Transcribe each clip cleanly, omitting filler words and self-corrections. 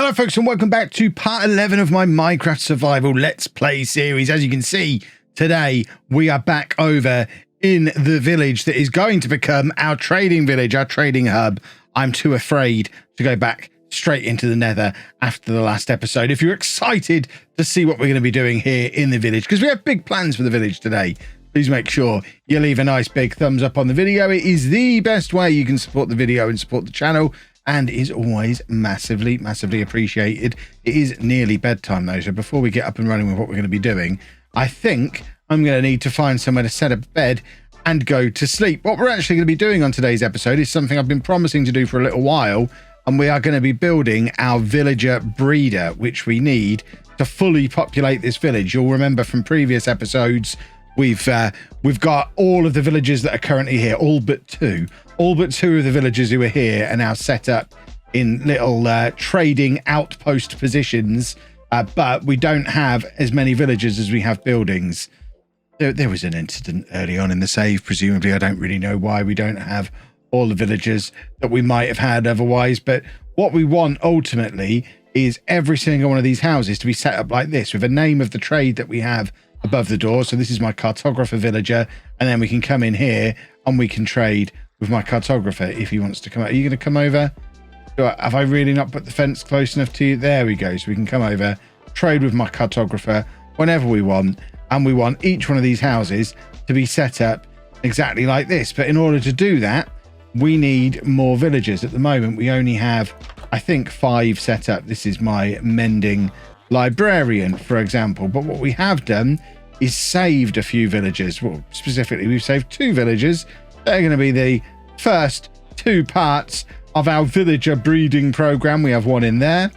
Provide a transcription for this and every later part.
Hello folks and welcome back to part 11 of my Minecraft Survival Let's Play series. As you can see, today we are back over in the village that is going to become our trading village, our trading hub. I'm too afraid to go back straight into the nether after the last episode. If you're excited to see what we're going to be doing here in the village, because we have big plans for the village today, please make sure you leave a nice big thumbs up on the video. It is the best way you can support the video and support the channel, and is always massively appreciated. It is nearly bedtime though, so before we get up and running with what we're going to be doing, I think I'm going to need to find somewhere to set up a bed and go to sleep. What we're actually going to be doing on today's episode is something I've been promising to do for a little while, and we are going to be building our villager breeder, which we need to fully populate this village. You'll remember from previous episodes, we've got all of the villagers that are currently here, all but two of the villagers who are here are now set up in little trading outpost positions, but we don't have as many villagers as we have buildings. There was an incident early on in the save, presumably. I don't really know why we don't have all the villagers that we might have had otherwise, but what we want ultimately is every single one of these houses to be set up like this with a name of the trade that we have above the door. So this is my cartographer villager, and then we can come in here and we can trade with my cartographer if he wants to come out. Are you going to come over? Have I really not put the fence close enough to you? There we go. So we can come over, trade with my cartographer whenever we want, and we want each one of these houses to be set up exactly like this. But in order to do that, we need more villagers. At the moment, we only have, I think, 5 set up. This is my mending librarian, for example. But what we have done is saved a few villagers. Well, specifically, we've saved 2 villagers. They're going to be the first 2 parts of our villager breeding program. We have one in there.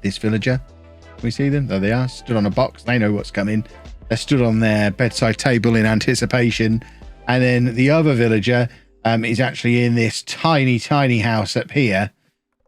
This villager, can we see them? There they are, stood on a box. They know what's coming. They're stood on their bedside table in anticipation. And then the other villager is actually in this tiny house up here,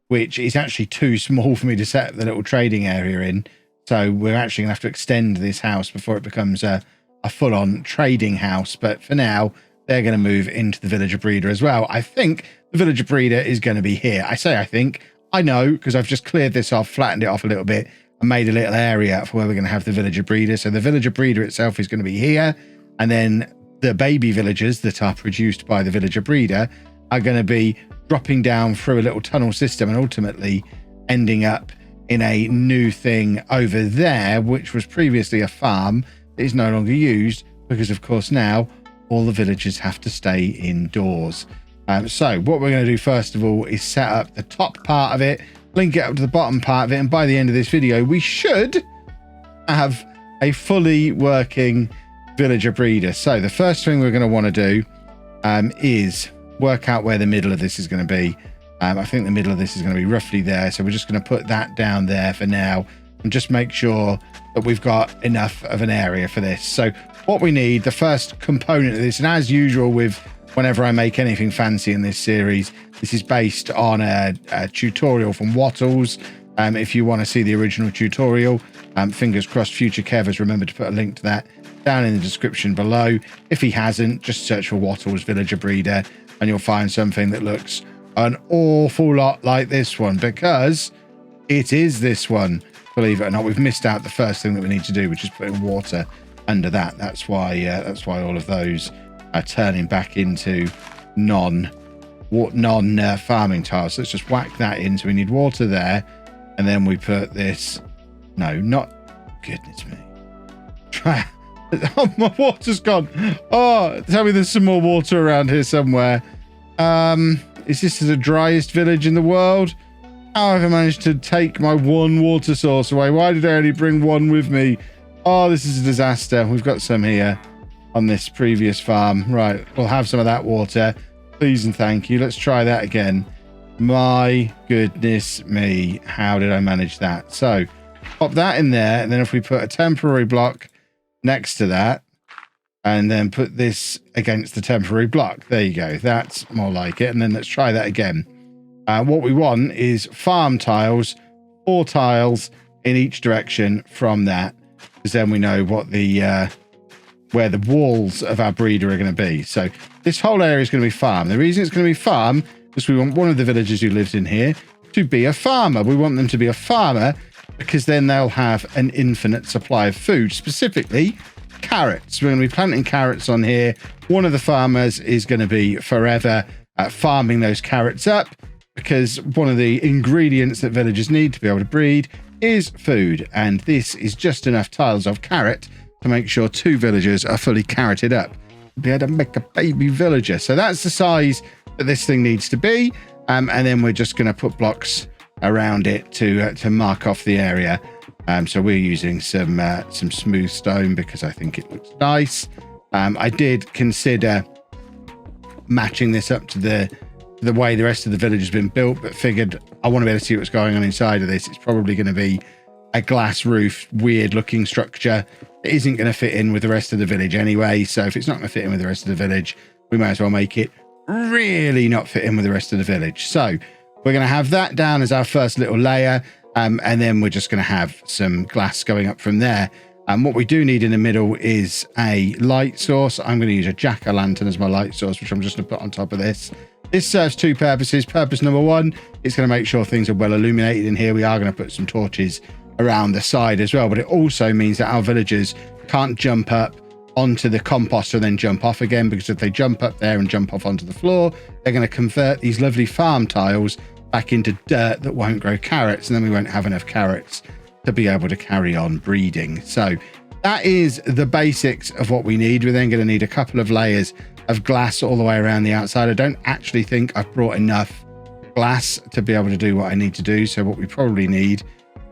which is actually too small for me to set up the little trading area in. So we're actually going to have to extend this house before it becomes a full-on trading house. But for now, they're going to move into the villager breeder as well. I think the villager breeder is going to be here. I say I think. I know, because I've just cleared this off, flattened it off a little bit, and made a little area for where we're going to have the villager breeder. So the villager breeder itself is going to be here. And then the baby villagers that are produced by the villager breeder are going to be dropping down through a little tunnel system and ultimately ending up in a new thing over there, which was previously a farm that is no longer used because, of course, now all the villagers have to stay indoors. So what we're going to do first of all is set up the top part of it, link it up to the bottom part of it, and by the end of this video we should have a fully working villager breeder. So the first thing we're going to want to do is work out where the middle of this is going to be. I think the middle of this is going to be roughly there, so we're just going to put that down there for now and just make sure that we've got enough of an area for this. So what we need, the first component of this, and as usual with whenever I make anything fancy in this series, this is based on a tutorial from Wattles. If you want to see the original tutorial, fingers crossed future Kev has remembered to put a link to that down in the description below. If he hasn't, just search for Wattles Villager Breeder and you'll find something that looks an awful lot like this one, because it is this one. Believe it or not, we've missed out the first thing that we need to do, which is putting water under that. That's why all of those are turning back into non farming tiles. So let's just whack that in. So we need water there, and then we put this. No, not. Goodness me. Try. Oh, my water's gone. Oh, tell me there's some more water around here somewhere. Is this the driest village in the world? How have I managed to take my one water source away? Why did I only bring one with me? Oh, this is a disaster. We've got some here on this previous farm. Right, we'll have some of that water. Please and thank you. Let's try that again. My goodness me. How did I manage that? So, pop that in there, and then if we put a temporary block next to that, and then put this against the temporary block. There you go. That's more like it. And then let's try that again. What we want is farm tiles, 4 tiles in each direction from that, because then we know what the where the walls of our breeder are going to be. So this whole area is going to be farm. The reason it's going to be farm is we want one of the villagers who lives in here to be a farmer. We want them to be a farmer because then they'll have an infinite supply of food, specifically carrots. We're going to be planting carrots on here. One of the farmers is going to be forever farming those carrots up, because one of the ingredients that villagers need to be able to breed is food. And this is just enough tiles of carrot to make sure 2 villagers are fully carroted up to be able to make a baby villager. So that's the size that this thing needs to be. And then we're just going to put blocks around it to mark off the area. So we're using some smooth stone because I think it looks nice. I did consider matching this up to the way the rest of the village has been built, but figured I want to be able to see what's going on inside of this. It's probably going to be a glass roof, weird looking structure. It isn't going to fit in with the rest of the village anyway. So if it's not going to fit in with the rest of the village, we might as well make it really not fit in with the rest of the village. So we're going to have that down as our first little layer. And then we're just going to have some glass going up from there. And what we do need in the middle is a light source. I'm going to use a jack-o'-lantern as my light source, which I'm just going to put on top of this. This serves 2 purposes. Purpose number 1, it's going to make sure things are well illuminated in here. We are going to put some torches around the side as well, but it also means that our villagers can't jump up onto the compost and then jump off again, because if they jump up there and jump off onto the floor, they're going to convert these lovely farm tiles back into dirt that won't grow carrots, and then we won't have enough carrots to be able to carry on breeding. So that is the basics of what we need. We're then going to need a couple of layers of glass all the way around the outside. I don't actually think I've brought enough glass to be able to do what I need to do. So what we probably need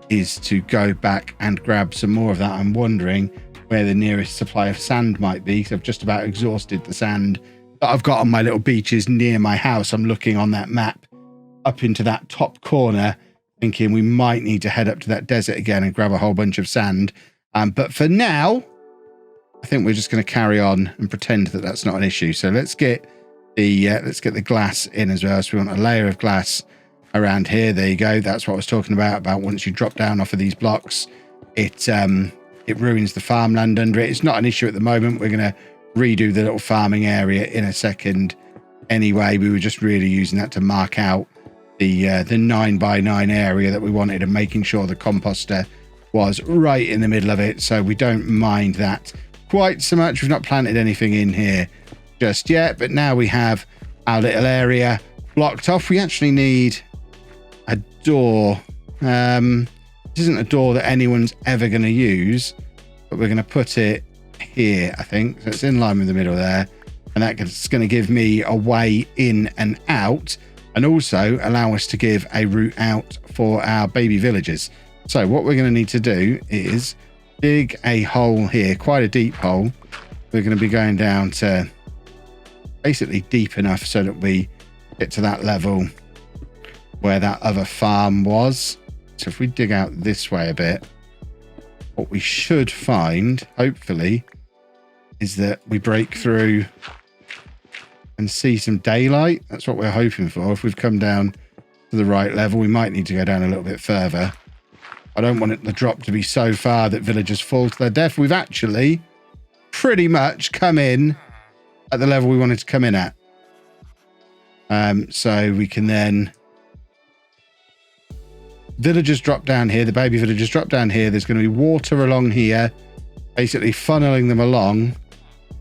is to go back and grab some more of that. I'm wondering where the nearest supply of sand might be, because I've just about exhausted the sand that I've got on my little beaches near my house. I'm looking on that map up into that top corner, thinking we might need to head up to that desert again and grab a whole bunch of sand. But for now, I think we're just going to carry on and pretend that that's not an issue. So let's get the glass in as well. So we want a layer of glass around here. There you go. That's what I was talking about once you drop down off of these blocks, it ruins the farmland under it. It's not an issue at the moment. We're going to redo the little farming area in a second. Anyway, we were just really using that to mark out the 9x9 area that we wanted, and making sure the composter was right in the middle of it. So we don't mind that quite so much. We've not planted anything in here just yet, but now we have our little area blocked off. We actually need a door. This isn't a door that anyone's ever going to use, but we're going to put it here, I think. So it's in line with the middle there, and that's going to give me a way in and out, and also allow us to give a route out for our baby villagers. So what we're going to need to do is dig a hole here, quite a deep hole. We're going to be going down to basically deep enough so that we get to that level where that other farm was. So if we dig out this way a bit, what we should find, hopefully, is that we break through and see some daylight. That's what we're hoping for. If we've come down to the right level, we might need to go down a little bit further. I don't want the drop to be so far that villagers fall to their death. We've actually pretty much come in at the level we wanted to come in at. So we can then... Villagers drop down here. The baby villagers drop down here. There's going to be water along here, basically funneling them along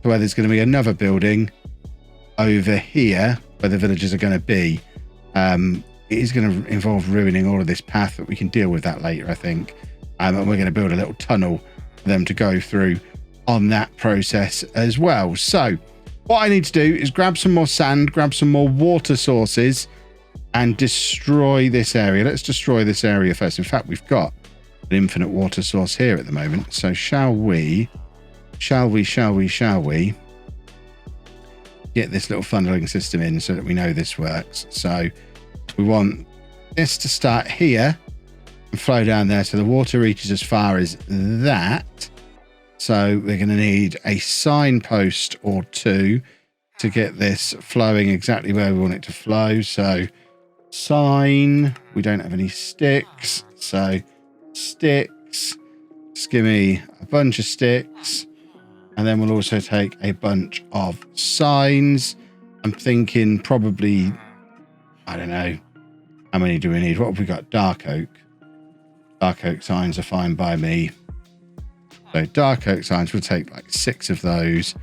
to where there's going to be another building over here where the villagers are going to be. It is going to involve ruining all of this path, but we can deal with that later, I think. And we're going to build a little tunnel for them to go through on that process as well. So what I need to do is grab some more sand, grab some more water sources, and destroy this area. Let's destroy this area first. In fact, we've got an infinite water source here at the moment. So shall we get this little funneling system in so that we know this works? So we want this to start here and flow down there so the water reaches as far as that. So we're going to need a signpost or two to get this flowing exactly where we want it to flow. So sign, we don't have any sticks, so sticks, just give me a bunch of sticks, and then we'll also take a bunch of signs. I'm thinking probably, I don't know, How many do we need? What have we got? Dark oak. Dark oak signs are fine by me. So dark oak signs, we'll take like 6 of those.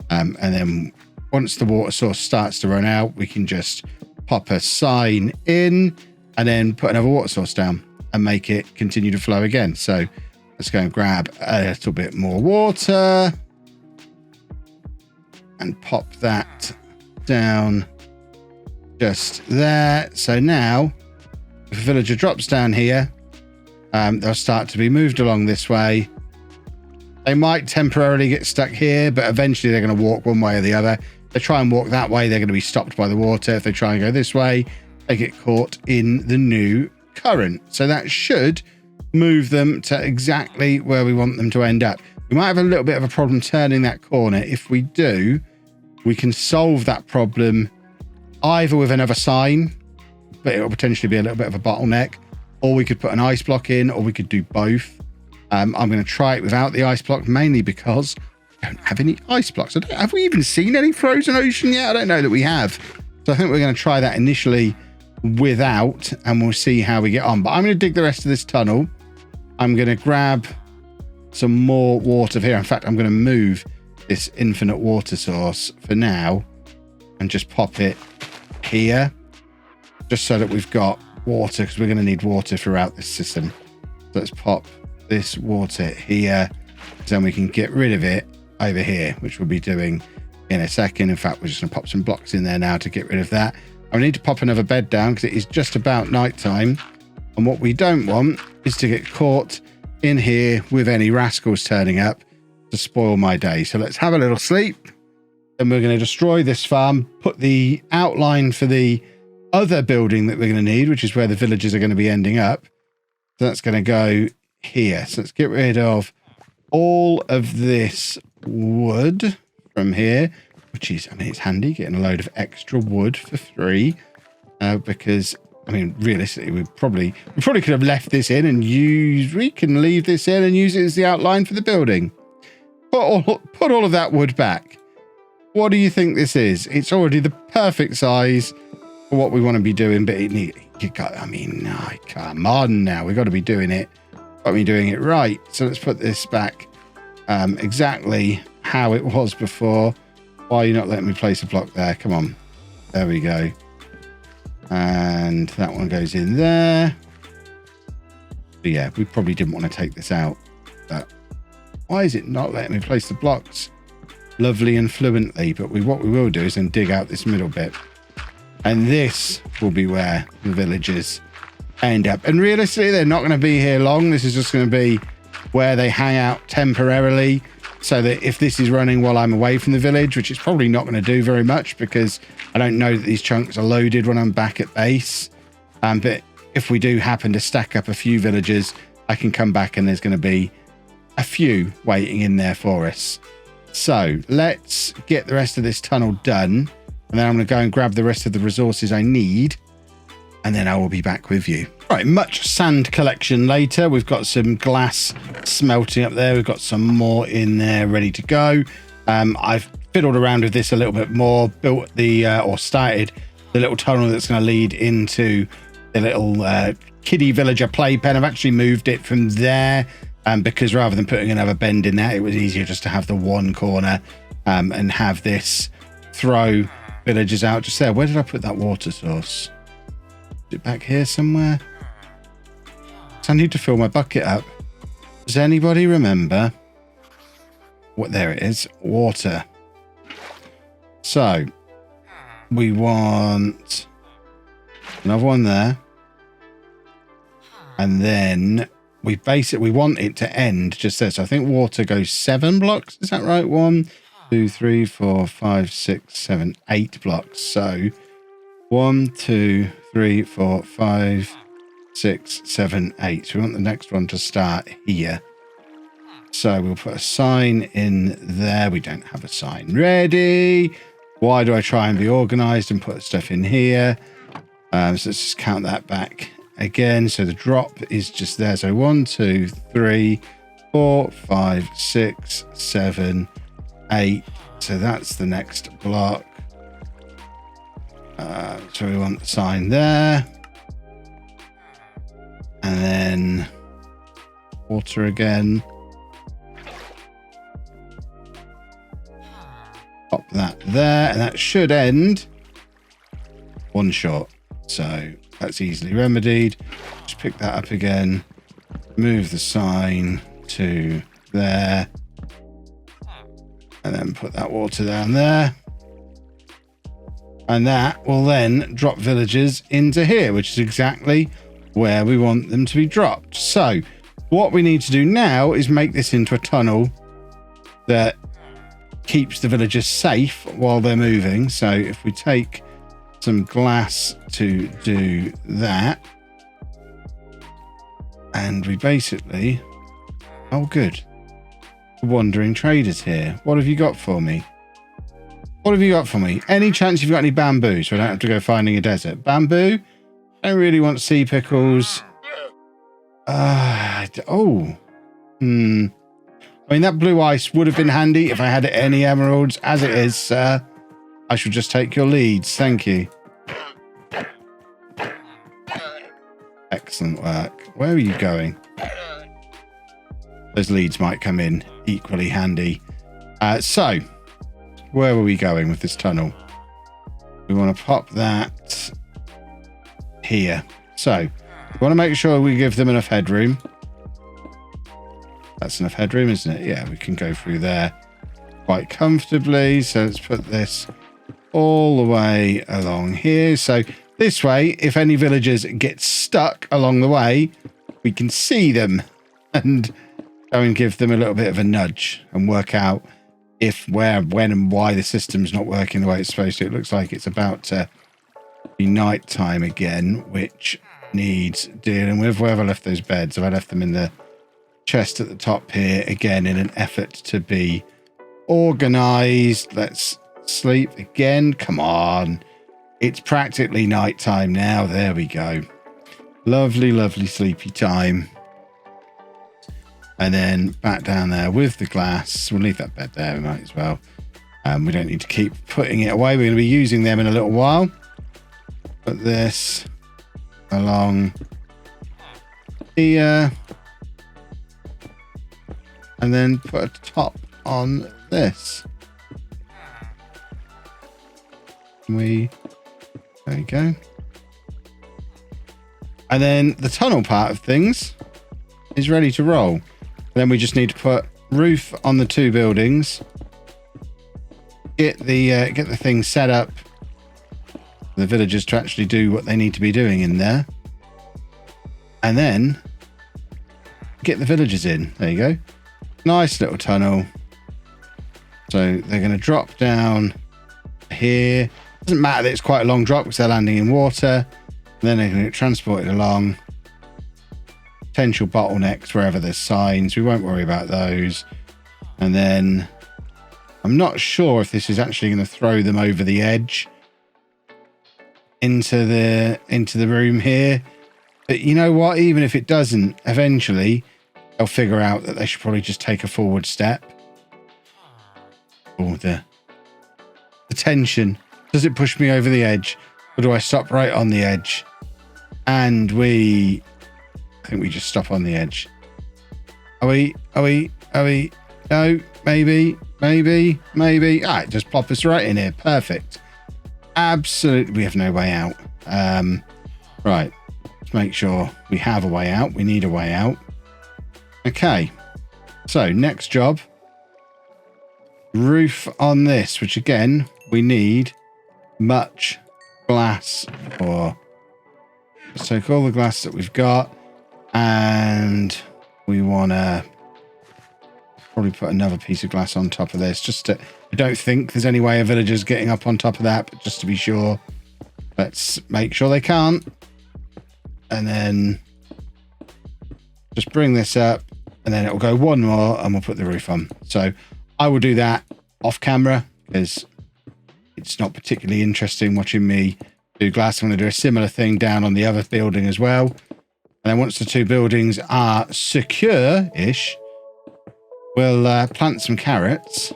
And then once the water source starts to run out, we can just pop a sign in and then put another water source down and make it continue to flow again. So let's go and grab a little bit more water and pop that down just there. So now if a villager drops down here, they'll start to be moved along this way. They might temporarily get stuck here, but eventually they're going to walk one way or the other. If they try and walk that way, they're going to be stopped by the water. If they try and go this way, they get caught in the new current. So that should move them to exactly where we want them to end up. We might have a little bit of a problem turning that corner. If we do, we can solve that problem either with another sign, but it will potentially be a little bit of a bottleneck, or we could put an ice block in, or we could do both. I'm going to try it without the ice block, mainly because I don't have any ice blocks. Have we even seen any frozen ocean yet? I don't know that we have. So I think we're going to try that initially without, and we'll see how we get on. But I'm going to dig the rest of this tunnel. I'm going to grab some more water here. In fact, I'm going to move this infinite water source for now and just pop it here, just so that we've got water, because we're going to need water throughout this system. So let's pop this water here, then we can get rid of it over here, which we'll be doing in a second. In fact, we're just going to pop some blocks in there now to get rid of that. I need to pop another bed down because it is just about night time, and what we don't want is to get caught in here with any rascals turning up to spoil my day. So let's have a little sleep, and we're going to destroy this farm, put the outline for the other building that we're going to need, which is where the villagers are going to be ending up. So that's going to go here. So let's get rid of all of this wood from here, which is, I mean, it's handy getting a load of extra wood for free, because, I mean, realistically, we probably could have left this in and we can leave this in and use it as the outline for the building. Put all of that wood back. What do you think this is? It's already the perfect size for what we want to be doing, but I mean, no, come on now. We've got to be doing it. Got me doing it right. So let's put this back exactly how it was before. Why are you not letting me place a block there? Come on. There we go. And that one goes in there. But yeah, we probably didn't want to take this out. But why is it not letting me place the blocks lovely and fluently? But what we will do is then dig out this middle bit. And this will be where the villagers end up. And realistically, they're not going to be here long. This is just going to be where they hang out temporarily, so that if this is running while I'm away from the village, which it's probably not going to do very much because I don't know that these chunks are loaded when I'm back at base. But if we do happen to stack up a few villagers, I can come back and there's going to be a few waiting in there for us. So let's get the rest of this tunnel done, and then I'm going to go and grab the rest of the resources I need, and then I will be back with you. Right, much sand collection later. We've got some glass smelting up there. We've got some more in there ready to go. I've fiddled around with this a little bit more, built or started the little tunnel that's going to lead into the little kiddie villager playpen. I've actually moved it from there because rather than putting another bend in there, it was easier just to have the one corner and have this throw villagers out just there. Where did I put that water source? Is it back here somewhere? So I need to fill my bucket up. Does anybody remember what? There it is, water. So we want another one there, and then we want it to end just there. So I think water goes 7 blocks. Is that right? 1, 2, 3, 4, 5, 6, 7, 8 blocks. So 1, 2, 3, 4, 5, 6, 7, 8. So we want the next one to start here. So we'll put a sign in there. We don't have a sign ready. Why do I try and be organized and put stuff in here? So let's just count that back again. So the drop is just there. So 1, 2, 3, 4, 5, 6, 7, 8. So that's the next block. So we want the sign there. And then water again. Pop that there, and that should end one shot. So that's easily remedied. Just pick that up again. Move the sign to there. And then put that water down there. And that will then drop villagers into here, which is exactly where we want them to be dropped. So what we need to do now is make this into a tunnel that keeps the villagers safe while they're moving. So if we take some glass to do that, and we basically, oh good, wandering traders here. What have you got for me? What have you got for me? Any chance you've got any bamboo so I don't have to go finding a desert? Bamboo? I don't really want sea pickles. I mean, that blue ice would have been handy if I had any emeralds. As it is, sir, I shall just take your leads. Thank you. Excellent work. Where are you going? Those leads might come in equally handy. So, where were we going with this tunnel? We want to pop that here. So, we want to make sure we give them enough headroom. That's enough headroom, isn't it? Yeah, we can go through there quite comfortably. So let's put this all the way along here. So this way, if any villagers get stuck along the way, we can see them and go and give them a little bit of a nudge and work out if, where, when and why the system's not working the way it's supposed to. It looks like it's about to be night time again, which needs dealing with. Where have I left those beds? Have I left them in the chest at the top here? Again, in an effort to be organized. Let's sleep again. Come on. It's practically night time now. There we go. Lovely, lovely sleepy time. And then back down there with the glass. We'll leave that bed there. We might as well. We don't need to keep putting it away. We're going to be using them in a little while. Put this along here. And then put a top on this. There you go. And then the tunnel part of things is ready to roll. Then we just need to put roof on the two buildings. Get the thing set up for the villagers to actually do what they need to be doing in there. And then get the villagers in. There you go. Nice little tunnel. So they're going to drop down here. Doesn't matter that it's quite a long drop because they're landing in water. And then they're going to get transported along. Potential bottlenecks wherever there's signs. We won't worry about those. And then I'm not sure if this is actually going to throw them over the edge into the room here. But you know what? Even if it doesn't, eventually they'll figure out that they should probably just take a forward step. Oh, the tension. Does it push me over the edge? Or do I stop right on the edge? And I think we just stop on the edge. Are we? No, maybe. Ah, just plop us right in here. Perfect. Absolutely. We have no way out. Right. Let's make sure we have a way out. We need a way out. Okay. So next job. Roof on this, which again, we need much glass for. Let's take all the glass that we've got. And we want to probably put another piece of glass on top of this. I don't think there's any way of villagers getting up on top of that, but just to be sure, let's make sure they can't. And then just bring this up, and then it will go one more, and we'll put the roof on. So I will do that off camera because it's not particularly interesting watching me do glass. I'm going to do a similar thing down on the other building as well. And then once the two buildings are secure-ish, we'll plant some carrots,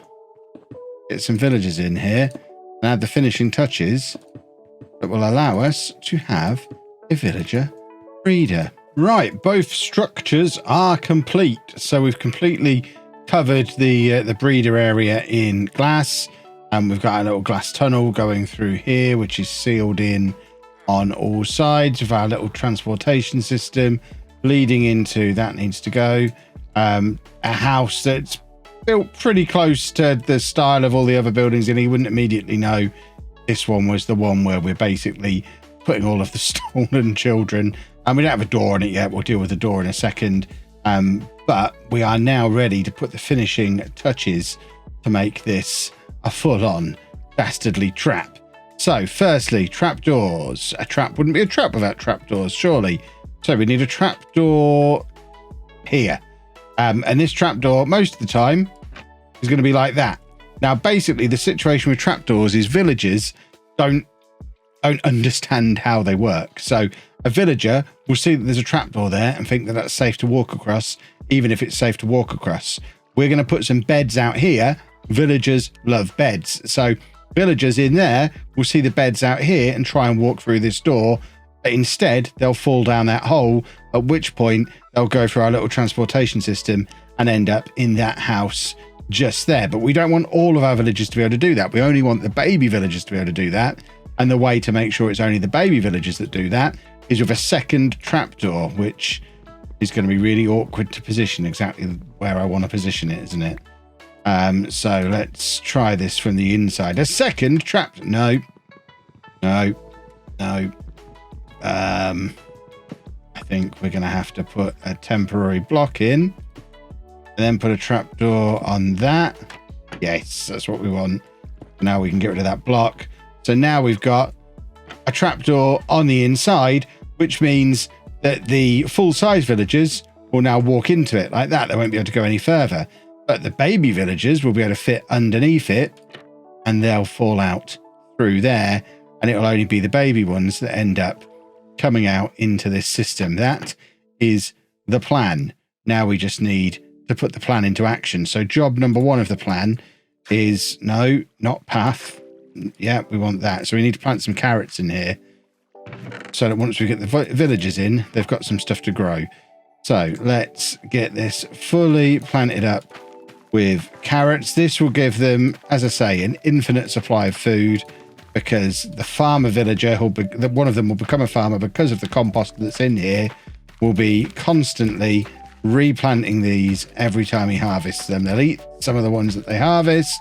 get some villagers in here, and add the finishing touches that will allow us to have a villager breeder. Right, both structures are complete. So we've completely covered the breeder area in glass, and we've got a little glass tunnel going through here, which is sealed in on all sides of our little transportation system leading into that needs to go. A house that's built pretty close to the style of all the other buildings, and you wouldn't immediately know this one was the one where we're basically putting all of the stolen children. And we don't have a door on it yet. We'll deal with the door in a second. But we are now ready to put the finishing touches to make this a full-on dastardly trap. So firstly, trapdoors. A trap wouldn't be a trap without trapdoors, surely. So we need a trapdoor here. And this trapdoor, most of the time, is going to be like that. Now, basically, the situation with trapdoors is villagers don't understand how they work. So a villager will see that there's a trapdoor there and think that that's safe to walk across, even if it's safe to walk across. We're going to put some beds out here. Villagers love beds. So villagers in there will see the beds out here and try and walk through this door. But instead, they'll fall down that hole, at which point they'll go through our little transportation system and end up in that house just there. But we don't want all of our villagers to be able to do that. We only want the baby villagers to be able to do that. And the way to make sure it's only the baby villagers that do that is with a second trapdoor, which is going to be really awkward to position exactly where I want to position it, isn't it? So let's try this from the inside. A second trap. No. I think we're going to have to put a temporary block in and then put a trapdoor on that. Yes, that's what we want. Now we can get rid of that block. So now we've got a trapdoor on the inside, which means that the full-size villagers will now walk into it like that. They won't be able to go any further. But the baby villagers will be able to fit underneath it, and they'll fall out through there, and it'll only be the baby ones that end up coming out into this system. That is the plan. Now we just need to put the plan into action. So job number one of the plan is, no, not path. Yeah, we want that. So we need to plant some carrots in here so that once we get the villagers in, they've got some stuff to grow. So let's get this fully planted up with carrots. This will give them, as I say, an infinite supply of food, because the farmer villager, one of them will become a farmer because of the compost that's in here, will be constantly replanting these every time he harvests them. They'll eat some of the ones that they harvest.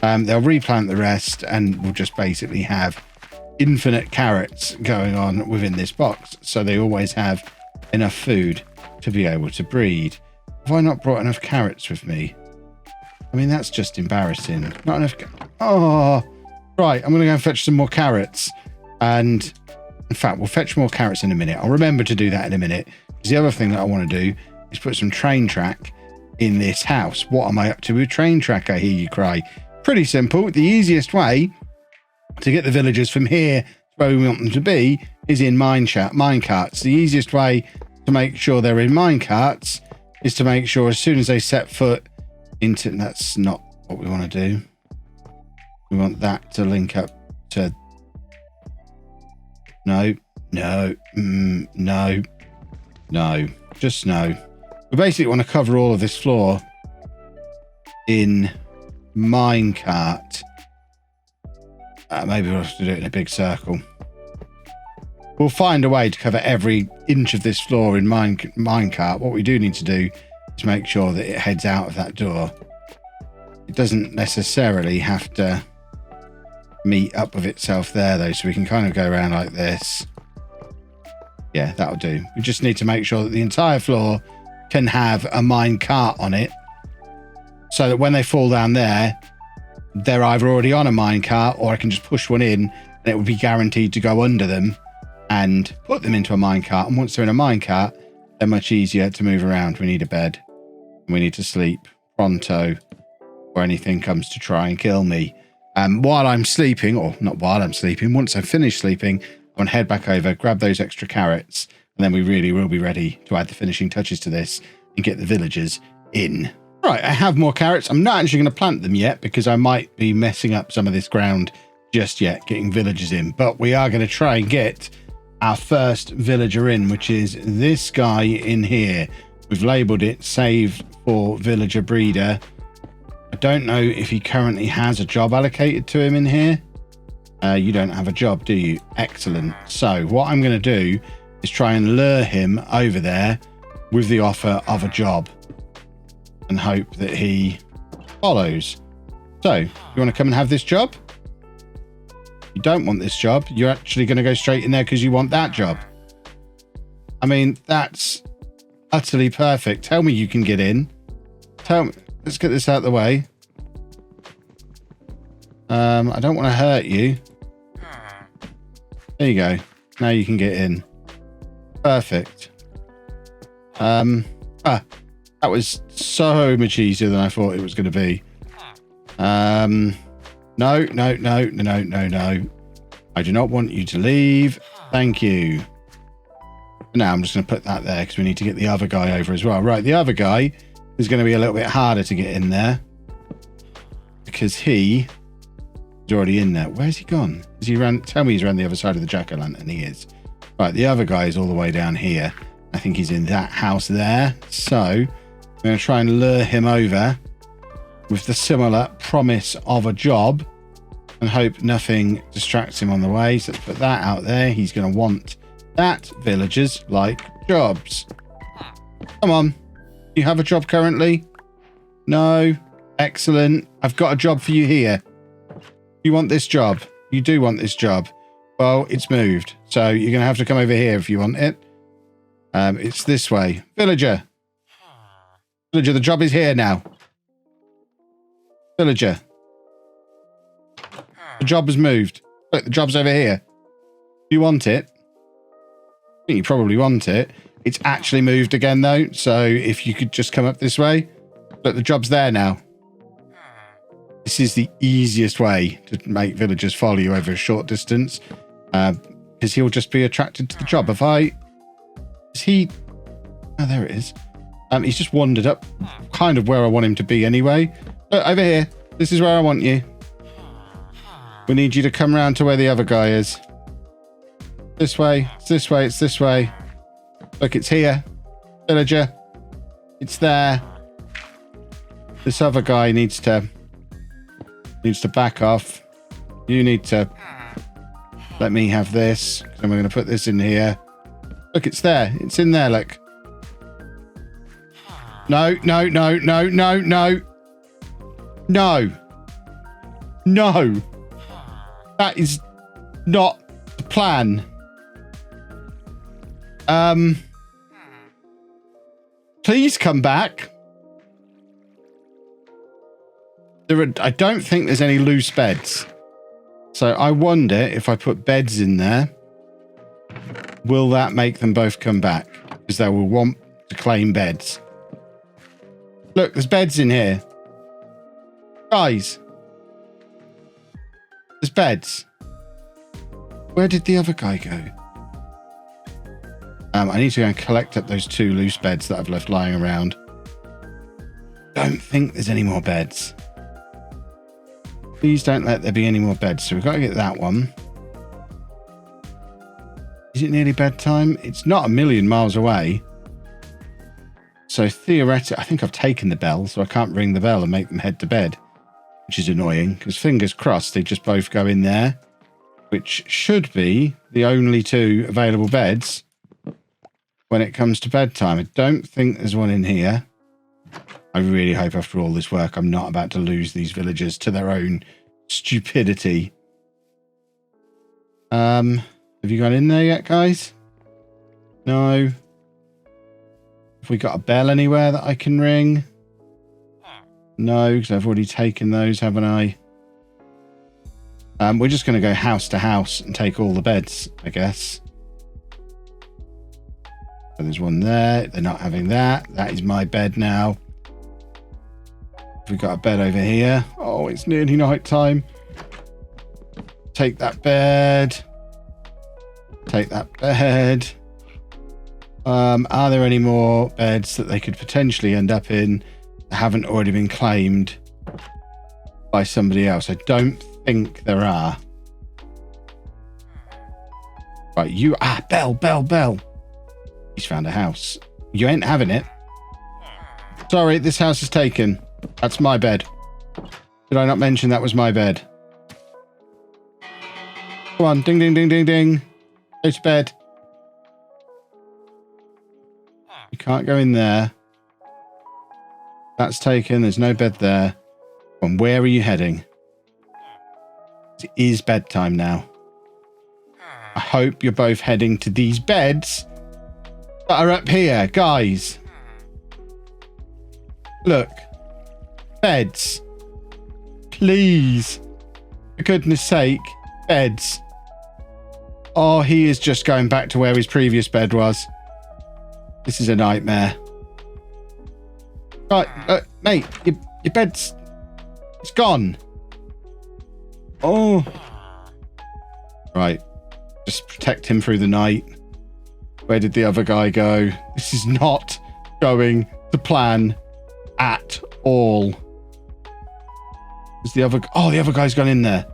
They'll replant the rest, and we'll just basically have infinite carrots going on within this box. So they always have enough food to be able to breed. Have I not brought enough carrots with me? I mean, that's just embarrassing. Not enough. Oh, right. I'm going to go and fetch some more carrots. And in fact, we'll fetch more carrots in a minute. I'll remember to do that in a minute. Because the other thing that I want to do is put some train track in this house. What am I up to with train track, I hear you cry? Pretty simple. The easiest way to get the villagers from here to where we want them to be is in minecarts. The easiest way to make sure they're in minecarts is to make sure as soon as they set foot into... That's not what we want to do. We want that to link up to... No. Just no. We basically want to cover all of this floor in minecart. Maybe we'll have to do it in a big circle. We'll find a way to cover every inch of this floor in minecart. What we do need to do is make sure that it heads out of that door. It doesn't necessarily have to meet up with itself there, though, so we can kind of go around like this. Yeah, that'll do. We just need to make sure that the entire floor can have a minecart on it, so that when they fall down there, they're either already on a minecart, or I can just push one in and it would be guaranteed to go under them and put them into a minecart. And once they're in a minecart, they're much easier to move around. We need a bed. We need to sleep pronto, or anything comes to try and kill me. While I'm sleeping, or not while I'm sleeping, once I've finished sleeping, I'm going to head back over, grab those extra carrots, and then we really will be ready to add the finishing touches to this and get the villagers in. Right, I have more carrots. I'm not actually going to plant them yet because I might be messing up some of this ground just yet, getting villagers in. But we are going to try and get our first villager in, which is this guy in here. We've labeled it save for villager breeder. I don't know if he currently has a job allocated to him in here. You don't have a job, do you? Excellent. So what I'm going to do is try and lure him over there with the offer of a job and hope that he follows. So you want to come and have this job? You don't want this job. You're actually going to go straight in there because you want that job. I mean, that's utterly perfect. Tell me you can get in. Tell me. Let's get this out of the way. I don't want to hurt you. There you go. Now you can get in. Perfect. That was so much easier than I thought it was going to be. No. I do not want you to leave. Thank you. Now I'm just going to put that there because we need to get the other guy over as well. Right, the other guy is going to be a little bit harder to get in there because he is already in there. Where's he gone? Is he ran? Tell me he's around the other side of the jack-o'-lantern. He is. Right, the other guy is all the way down here. I think he's in that house there. So I'm going to try and lure him over with the similar promise of a job and hope nothing distracts him on the way. So let's put that out there. He's going to want that. Villagers like jobs. Come on. You have a job currently? No. Excellent. I've got a job for you here. You want this job? You do want this job. Well, it's moved. So you're going to have to come over here if you want it. It's this way. Villager. Villager, the job is here now. Villager. The job has moved. Look, the job's over here. Do you want it? I think you probably want it. It's actually moved again, though. So if you could just come up this way. Look, the job's there now. This is the easiest way to make villagers follow you over a short distance. Because he'll just be attracted to the job. If I... Is he... Oh, there it is. He's just wandered up kind of where I want him to be anyway. Look, over here. This is where I want you. We need you to come round to where the other guy is. This way. It's this way. It's this way. Look, it's here. Villager. It's there. This other guy needs to back off. You need to let me have this. And we're going to put this in here. Look, it's there. It's in there, look. No. No. That is not the plan. Please come back. I don't think there's any loose beds. So I wonder if I put beds in there, will that make them both come back? Because they will want to claim beds. Look, there's beds in here. Guys. There's beds. Where did the other guy go? I need to go and collect up those 2 loose beds that I've left lying around. Don't think there's any more beds. Please don't let there be any more beds. So we've got to get that one. Is it nearly bedtime? It's not a million miles away. So theoretically, I think I've taken the bell, so I can't ring the bell and make them head to bed, which is annoying because fingers crossed they just both go in there, which should be the only 2 available beds when it comes to bedtime. I don't think there's one in here. I really hope after all this work I'm not about to lose these villagers to their own stupidity. Have you gone in there yet, guys? No. Have we got a bell anywhere that I can ring? No, because I've already taken those, haven't I? We're just going to go house to house and take all the beds, I guess. So there's one there. They're not having that. That is my bed now. We've got a bed over here. Oh, it's nearly night time. Take that bed. Take that bed. Are there any more beds that they could potentially end up in that haven't already been claimed by somebody else? I don't think there are. Right, you... Ah, Bell. He's found a house. You ain't having it. Sorry, this house is taken. That's my bed. Did I not mention that was my bed? Come on, ding, ding, ding, ding, ding. Go to bed. You can't go in there. That's taken. There's no bed there. And where are you heading? It is bedtime now. I hope you're both heading to these beds that are up here, guys. Look. Beds. Please. For goodness sake. Beds. Oh, he is just going back to where his previous bed was. This is a nightmare. Right, mate, your bed's... It's gone. Oh. Right. Just protect him through the night. Where did the other guy go? This is not going to plan at all. Is the other... Oh, the other guy's gone in there.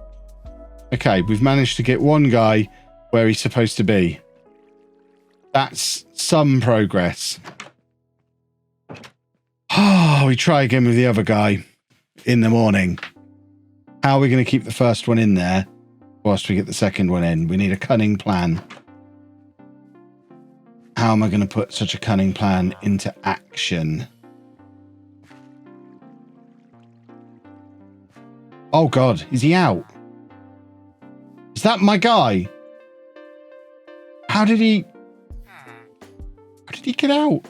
Okay, we've managed to get one guy where he's supposed to be. That's some progress. Oh, we try again with the other guy in the morning. How are we going to keep the first one in there whilst we get the second one in? We need a cunning plan. How am I going to put such a cunning plan into action? Oh, God. Is he out? Is that my guy? How did he get out?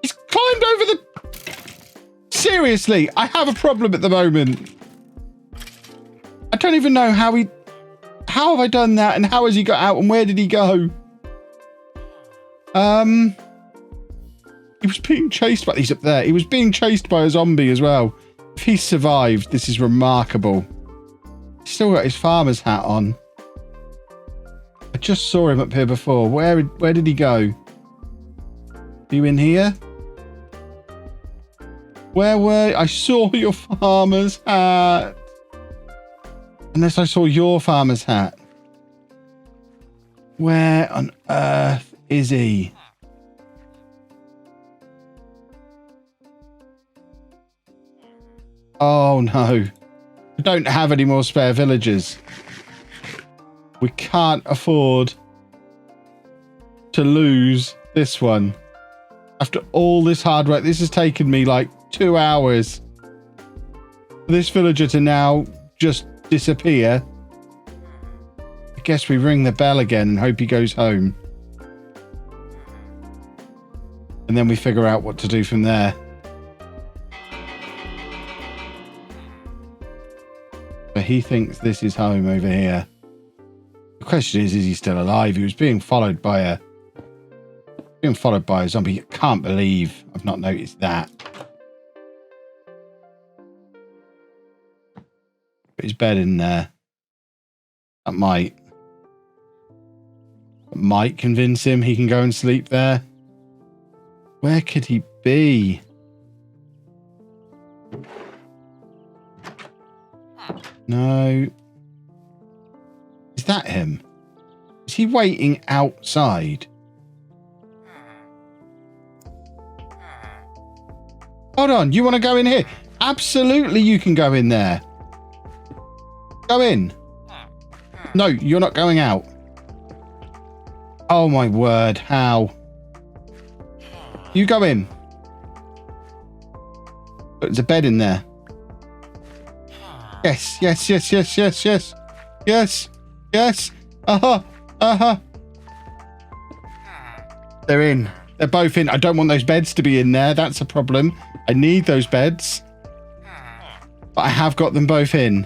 He's climbed over the... Seriously, I have a problem at the moment. I don't even know how he... How have I done that, and how has he got out, and where did he go? He was being chased by... He's up there. He was being chased by a zombie as well. If he survived, this is remarkable. He's still got his farmer's hat on. I just saw him up here before. Where did he go? Are you in here? Where were... I saw your farmer's hat. Unless I saw your farmer's hat. Where on earth is he? Oh no. We don't have any more spare villagers. We can't afford to lose this one. After all this hard work, this has taken me like 2 hours. For this villager to now just disappear. I guess we ring the bell again and hope he goes home. And then we figure out what to do from there. But he thinks this is home over here. The question is he still alive? He was being followed by a zombie. I can't believe I've not noticed that. Put his bed in there. That might convince him he can go and sleep there. Where could he be? No. Is that him? Is he waiting outside? Hold on. You want to go in here? Absolutely, you can go in there. Go in. No, you're not going out. Oh my word. How? You go in. There's a bed in there. Yes, yes, yes, yes, yes, yes. Yes, yes. Uh-huh, uh-huh. They're in. They're both in. I don't want those beds to be in there. That's a problem. I need those beds. But I have got them both in.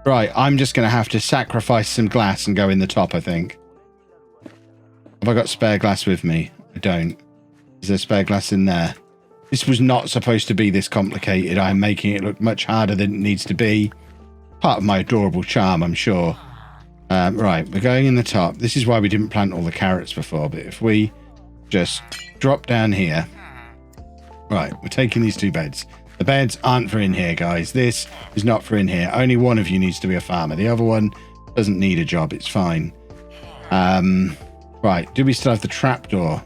Right, I'm just going to have to sacrifice some glass and go in the top, I think. Have I got spare glass with me? I don't. Is there spare glass in there? This was not supposed to be this complicated. I'm making it look much harder than it needs to be. Part of my adorable charm, I'm sure. Right, we're going in the top. This is why we didn't plant all the carrots before, but if we just drop down here. Right, we're taking these two beds. The beds aren't for in here, guys. This is not for in here. Only one of you needs to be a farmer. The other one doesn't need a job. It's fine. Right. Do we still have the trapdoor?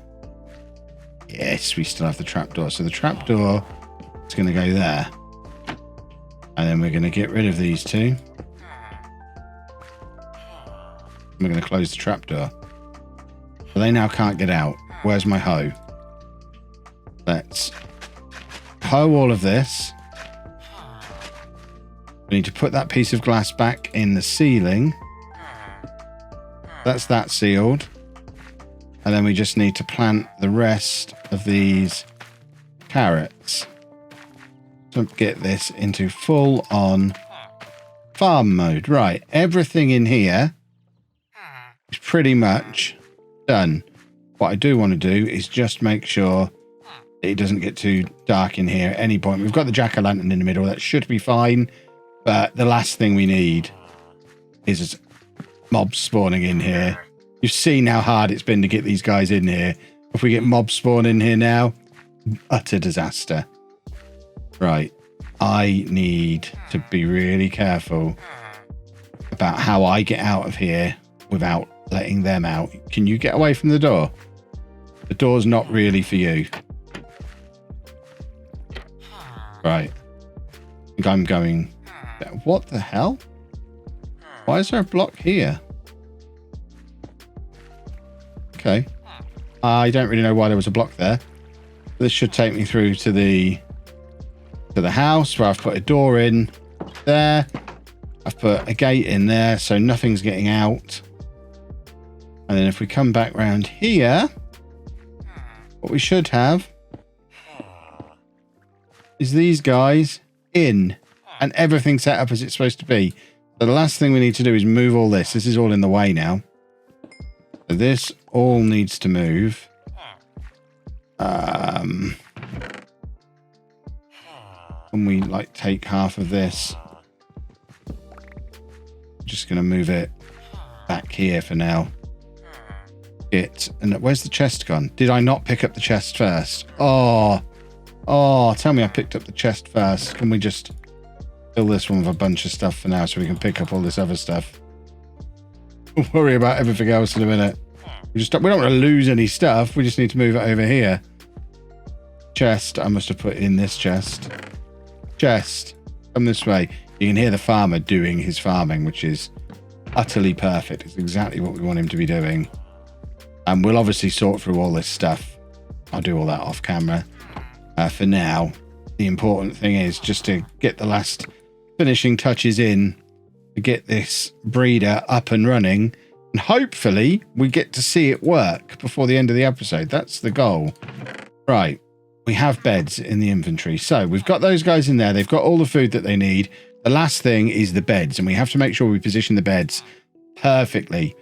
Yes, we still have the trapdoor. So the trapdoor is going to go there. And then we're going to get rid of these two. We're going to close the trapdoor. So they now can't get out. Where's my hoe? Let's hoe all of this. We need to put that piece of glass back in the ceiling. That's that sealed. And then we just need to plant the rest of these carrots to get this into full on farm mode. Right, everything in here is pretty much done. What I do want to do is just make sure it doesn't get too dark in here at any point. We've got the jack-o'-lantern in the middle. That should be fine. But the last thing we need is mobs spawning in here. You've seen how hard it's been to get these guys in here. If we get mobs spawn in here now, utter disaster. Right. I need to be really careful about how I get out of here without letting them out. Can you get away from the door? The door's not really for you. Right. I think I'm going... What the hell? Why is there a block here? Okay. I don't really know why there was a block there. This should take me through to the house where I've put a door in there. I've put a gate in there, so nothing's getting out. And then if we come back round here, what we should have is these guys in and everything set up as it's supposed to be. So the last thing we need to do is move all this. This is all in the way now. So this all needs to move. Can we like take half of this? Just gonna move it back here for now. And where's the chest gone? Did I not pick up the chest first? Oh, tell me I picked up the chest first. Can we just fill this one with a bunch of stuff for now so we can pick up all this other stuff? We'll worry about everything else in a minute. We don't want to lose any stuff. We just need to move it over here. Chest. I must have put in this chest. Chest. Come this way. You can hear the farmer doing his farming, which is utterly perfect. It's exactly what we want him to be doing. And we'll obviously sort through all this stuff. I'll do all that off camera. For now, the important thing is just to get the last finishing touches in to get this breeder up and running. And hopefully we get to see it work before the end of the episode. That's the goal. Right. We have beds in the inventory. So we've got those guys in there. They've got all the food that they need. The last thing is the beds. And we have to make sure we position the beds perfectly.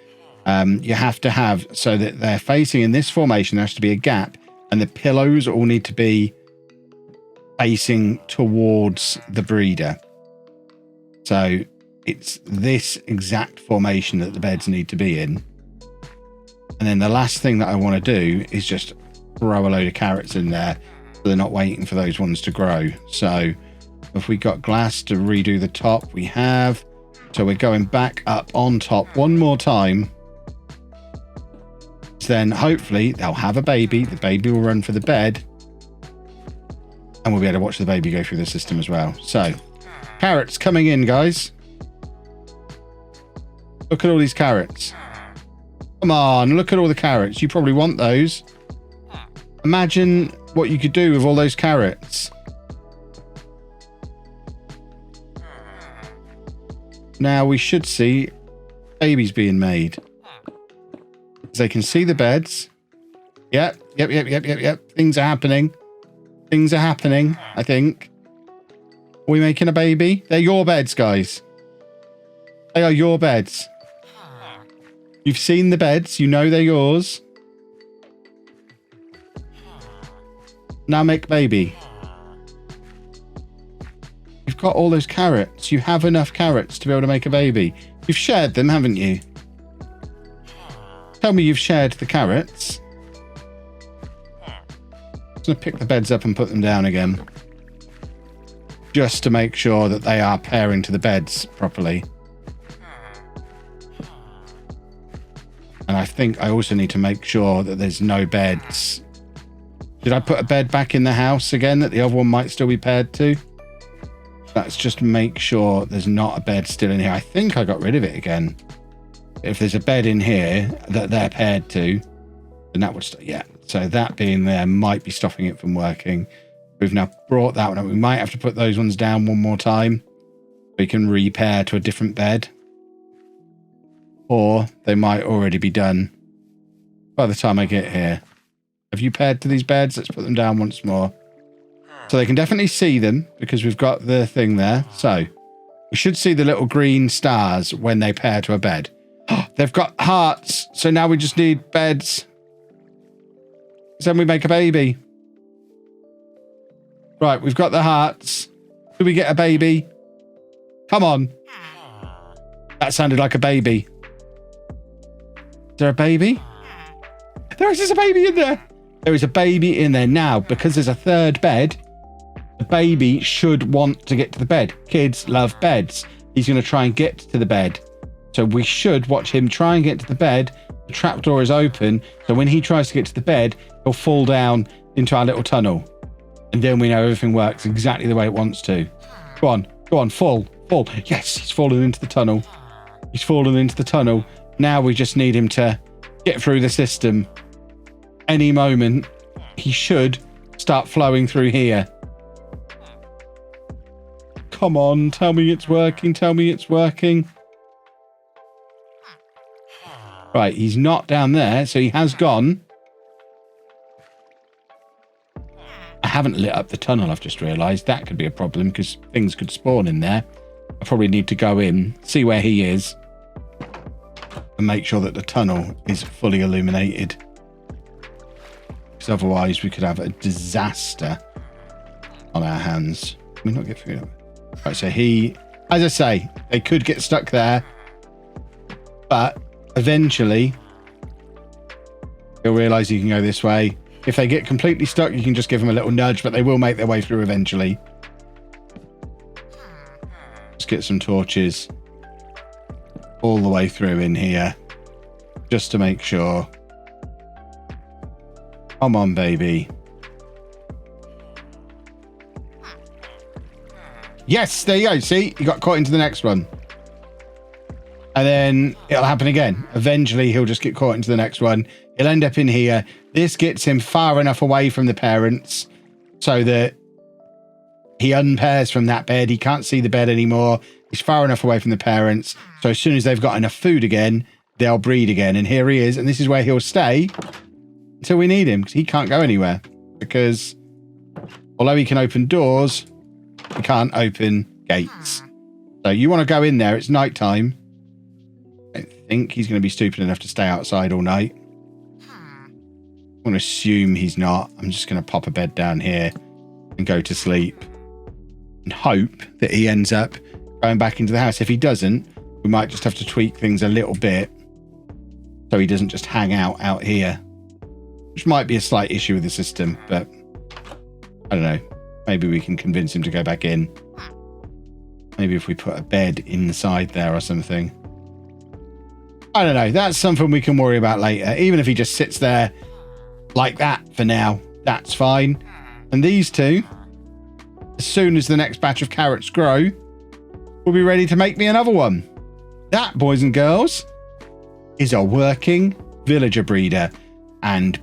You have to have so that they're facing in this formation. There has to be a gap. And the pillows all need to be facing towards the breeder. So it's this exact formation that the beds need to be in. And then the last thing that I want to do is just throw a load of carrots in there so they're not waiting for those ones to grow. So if we got glass to redo the top, we have. So we're going back up on top one more time. Then hopefully they'll have a baby. The baby will run for the bed. And we'll be able to watch the baby go through the system as well. So carrots coming in, guys. Look at all these carrots. Come on, look at all the carrots. You probably want those. Imagine what you could do with all those carrots. Now we should see babies being made. They can see the beds. Yep. Things are happening. Things are happening, I think. Are we making a baby? They're your beds, guys. They are your beds. You've seen the beds. You know they're yours. Now make baby. You've got all those carrots. You have enough carrots to be able to make a baby. You've shared them, haven't you? Tell me you've shared the carrots. I'm going to pick the beds up and put them down again. just to make sure that they are pairing to the beds properly. And I think I also need to make sure that there's no beds. Did I put a bed back in the house again that the other one might still be paired to? Let's just make sure there's not a bed still in here. I think I got rid of it again. If there's a bed in here that they're paired to, then that would, yeah. So that being there might be stopping it from working. We've now brought that one up. We might have to put those ones down one more time. We can repair to a different bed. Or they might already be done by the time I get here. Have you paired to these beds? Let's put them down once more. So they can definitely see them because we've got the thing there. So we should see the little green stars when they pair to a bed. They've got hearts. So now we just need beds. Then we make a baby. Right, we've got the hearts. Do we get a baby? Come on. That sounded like a baby. Is there a baby? There is a baby in there. There is a baby in there now. Because there's a third bed, the baby should want to get to the bed. Kids love beds. He's going to try and get to the bed. So we should watch him try and get to the bed. The trapdoor is open. So when he tries to get to the bed, he'll fall down into our little tunnel. And then we know everything works exactly the way it wants to. Go on, fall. Yes, he's fallen into the tunnel. He's fallen into the tunnel. Now we just need him to get through the system. Any moment, he should start flowing through here. Come on, tell me it's working. Tell me it's working. Right, he's not down there, so he has gone. I haven't lit up the tunnel, I've just realised. That could be a problem because things could spawn in there. I probably need to go in, see where he is, and make sure that the tunnel is fully illuminated. Because otherwise we could have a disaster on our hands. Can we not get through that? Right, so he, as I say, they could get stuck there, but eventually he'll realise he can go this way. If they get completely stuck, you can just give them a little nudge, but they will make their way through eventually. Let's get some torches all the way through in here, just to make sure. Come on, baby. Yes, there you go. See, you got caught into the next one. And then it'll happen again. Eventually, he'll just get caught into the next one. He'll end up in here. This gets him far enough away from the parents so that he unpairs from that bed. He can't see the bed anymore. He's far enough away from the parents. So as soon as they've got enough food again, they'll breed again. And here he is. And this is where he'll stay until we need him, because he can't go anywhere. Because although he can open doors, he can't open gates. So you want to go in there. It's nighttime. I think he's going to be stupid enough to stay outside all night. I want to assume he's not. I'm just going to pop a bed down here and go to sleep and hope that he ends up going back into the house. If he doesn't, we might just have to tweak things a little bit so he doesn't just hang out here, which might be a slight issue with the system, but I don't know. Maybe we can convince him to go back in. Maybe if we put a bed inside there or something. I don't know. That's something we can worry about later. Even if he just sits there like that for now, that's fine. And these two, as soon as the next batch of carrots grow, will be ready to make me another one. That, boys and girls, is a working villager breeder. And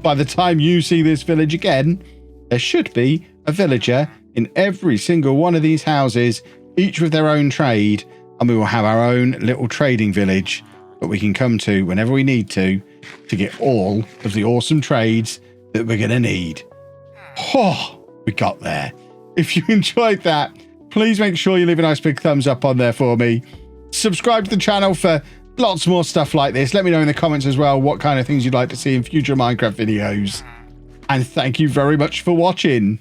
by the time you see this village again, there should be a villager in every single one of these houses, each with their own trade, and we will have our own little trading village that we can come to whenever we need to get all of the awesome trades that we're going to need. Oh, we got there. If you enjoyed that, please make sure you leave a nice big thumbs up on there for me. Subscribe to the channel for lots more stuff like this. Let me know in the comments as well what kind of things you'd like to see in future Minecraft videos. And thank you very much for watching.